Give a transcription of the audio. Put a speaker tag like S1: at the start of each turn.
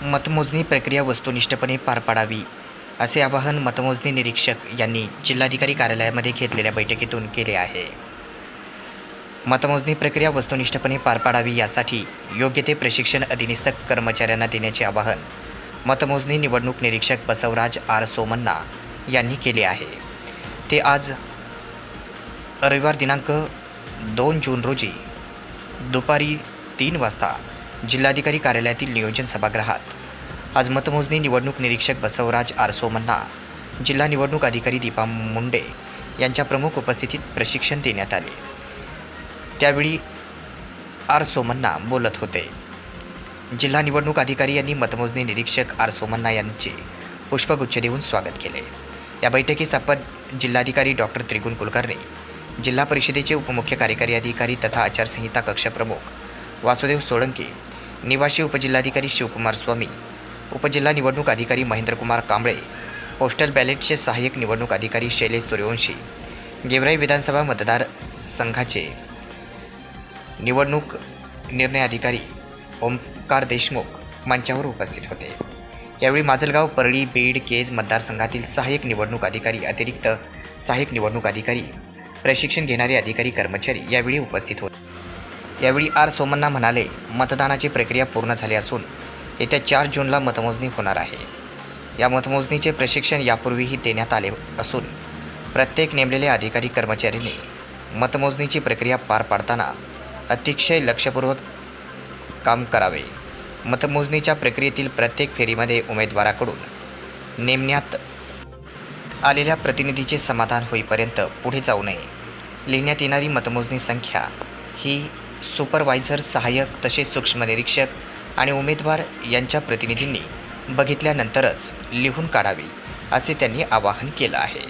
S1: मतमोजणी प्रक्रिया वस्तुनिष्ठपणे पार पाडावी, असे आवाहन मतमोजणी निरीक्षक यांनी जिल्हाधिकारी कार्यालयामध्ये घेतलेल्या बैठकीतून केले आहे. मतमोजणी प्रक्रिया वस्तुनिष्ठपणे पार पाडावी यासाठी योग्य ते प्रशिक्षण अधीनस्थ कर्मचाऱ्यांना देण्याचे आवाहन मतमोजणी निवडणूक निरीक्षक बसवराज आर सोमण्णा यांनी केले आहे. ते आज रविवार दिनांक 2 जून रोजी दुपारी 3 वाजता जिल्हाधिकारी कार्यालयातील नियोजन सभागृहात आज मतमोजणी निवडणूक निरीक्षक बसवराज आर सोमण्णा, जिल्हा निवडणूक अधिकारी दीपा मुंडे यांच्या प्रमुख उपस्थितीत प्रशिक्षण देण्यात आले. त्यावेळी आर सोमण्णा बोलत होते. जिल्हा निवडणूक अधिकारी यांनी मतमोजणी निरीक्षक आर सोमण्णा यांचे पुष्पगुच्छ देऊन स्वागत केले. या बैठकीस अपर जिल्हाधिकारी डॉक्टर त्रिगुण कुलकर्णी, जिल्हा परिषदेचे उपमुख्य कार्यकारी अधिकारी तथा आचारसंहिता कक्ष प्रमुख वासुदेव सोळंके, निवासी उपजिल्हाधिकारी शिवकुमार स्वामी, उपजिल्हा निवडणूक अधिकारी महेंद्रकुमार कांबळे, पोस्टल बॅलेटचे सहाय्यक निवडणूक अधिकारी शैलेश सूर्यवंशी, गेवराई विधानसभा मतदारसंघाचे निवडणूक निर्णय अधिकारी ओमकार देशमुख मंचावर उपस्थित होते. यावेळी माजलगाव, परळी, बीड, केज मतदारसंघातील सहाय्यक निवडणूक अधिकारी, अतिरिक्त सहाय्यक निवडणूक अधिकारी, प्रशिक्षण घेणारे अधिकारी कर्मचारी यावेळी उपस्थित होते. यावेळी आर सोमण्णा म्हणाले, मतदानाची प्रक्रिया पूर्ण झाली असून येत्या 4 जूनला मतमोजणी होणार आहे. या मतमोजणीचे प्रशिक्षण यापूर्वीही देण्यात आले असून प्रत्येक नेमलेल्या अधिकारी कर्मचाऱ्यांनी मतमोजणीची प्रक्रिया पार पाडताना अतिशय लक्षपूर्वक काम करावे. मतमोजणीच्या प्रक्रियेतील प्रत्येक फेरीमध्ये उमेदवाराकडून नेमण्यात आलेल्या प्रतिनिधीचे समाधान होईपर्यंत पुढे जाऊ नये. लिहिण्यात येणारी मतमोजणी संख्या ही सुपरवायझर, सहाय्यक तसेच सूक्ष्म निरीक्षक आणि उमेदवार यांच्या प्रतिनिधींनी बघितल्यानंतरच लिहून काढावी, असे त्यांनी आवाहन केलं आहे.